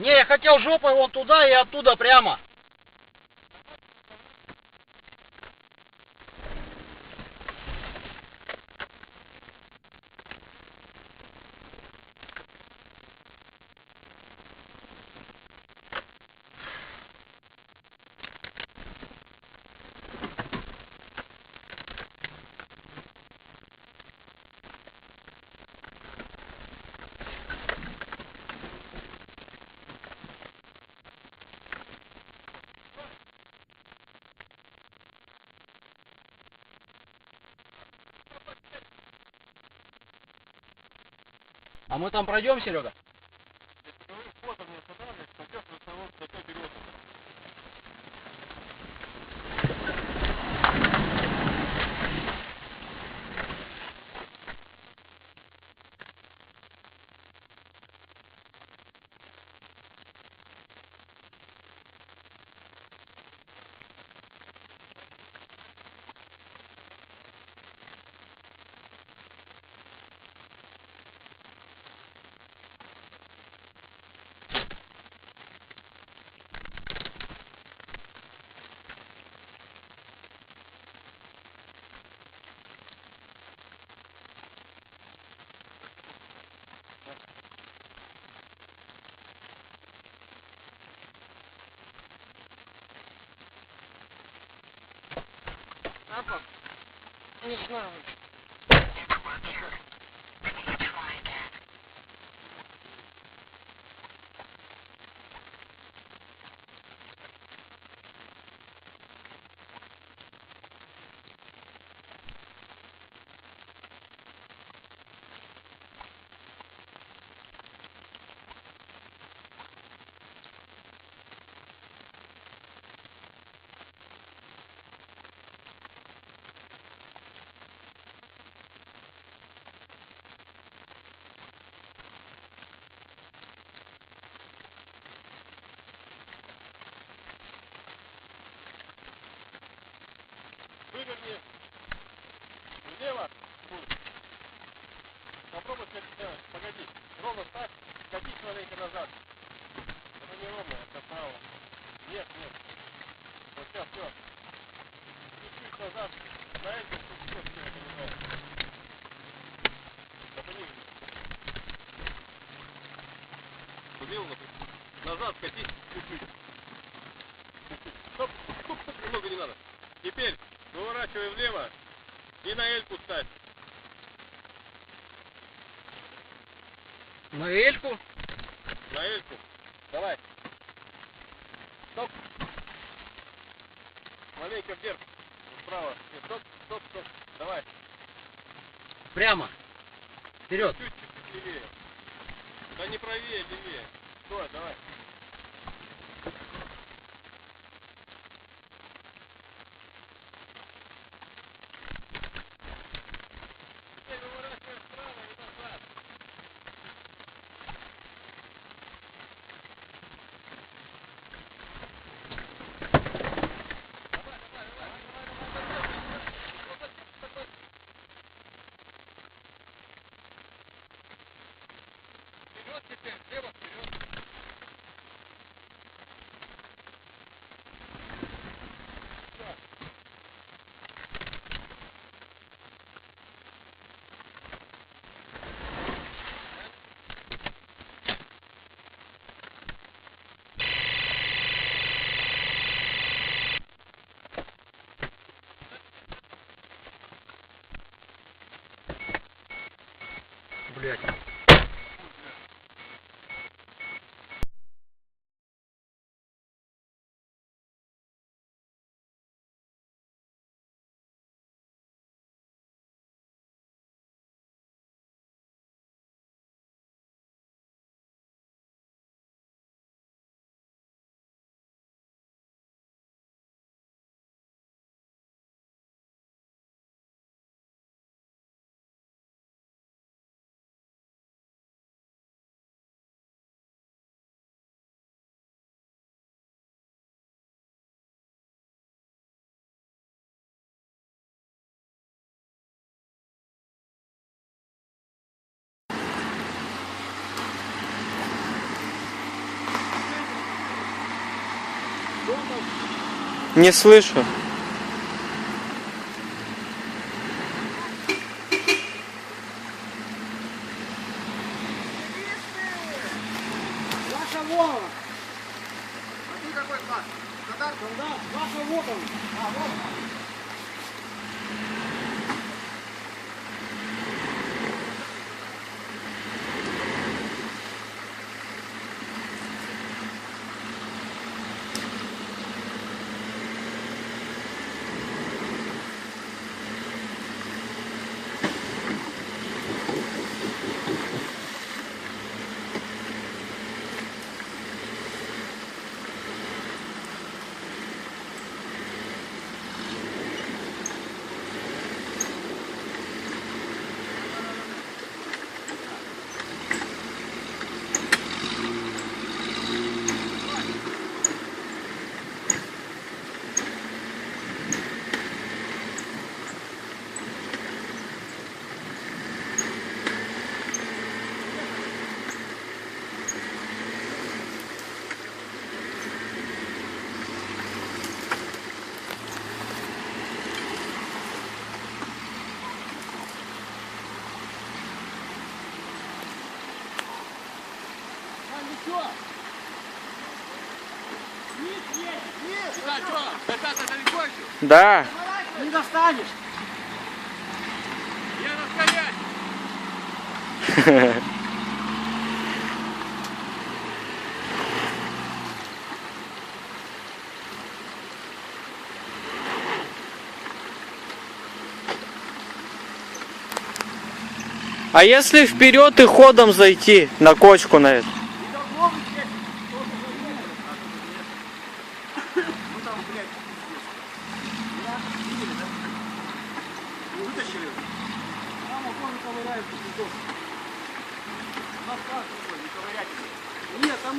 Не, я хотел жопой вон туда и оттуда прямо. А мы там пройдем, Серега? Не знаю. Выверни влево, попробуй погоди, ровно так, катись маленько назад. Это не ровно, это право. Нет, нет. Вот сейчас, все. Чуть-чуть назад, на это все это не знаю. Да пониже. Влево, назад катись чуть-чуть. Стоп, стоп, стоп, немного не надо. Теперь выворачивай влево и на эльку ставь. На эльку? На эльку. Давай. Стоп. Маленько вверх. Справа. Стоп, стоп, стоп. Давай. Прямо. Вперед. Чуть-чуть левее. Да не правее, левее. Стой, давай. Блять. Не слышу. Ваша Вова! А ты какой класс? Стандарт? Стандарт. Ваша вот он. А, вот он. Да. Не достанешь. Я настоящий. А если вперед и ходом зайти на кочку на эту? Вытащили? Там он ковыряет. Не ковырять. Нет, там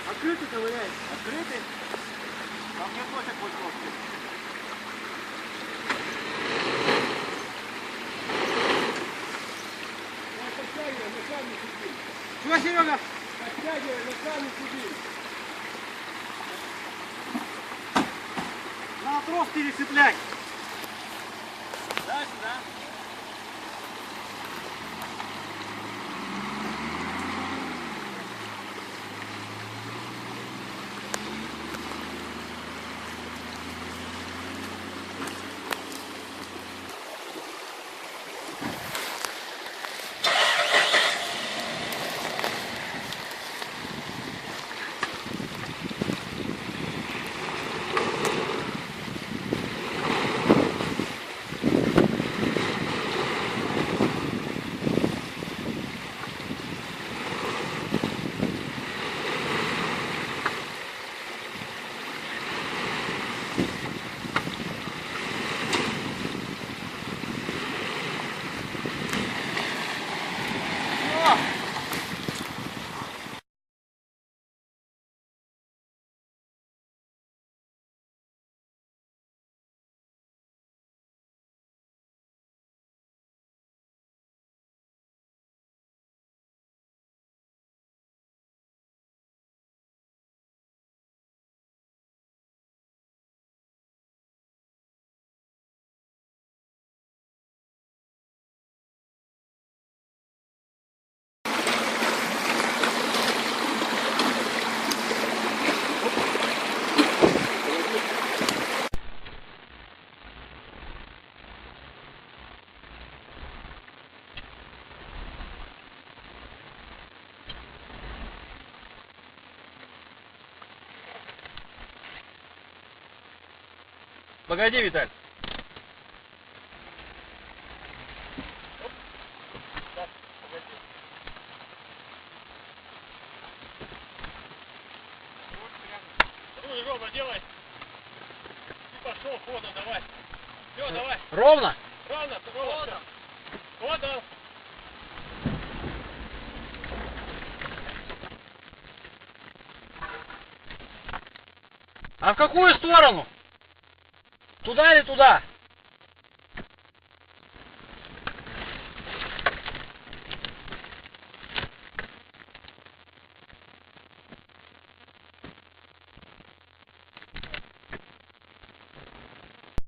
открытый ковыряет. Открытый? Там не плохо будет. Чего, Серега? Подтягивай, на сами сиди. На трос перецепляй. Да, сюда. Погоди, Виталь. Ровно делай. И пошел ходом, давай. Все, давай. Ровно? Ровно, ровно. Ходом. А в какую сторону? Туда или туда?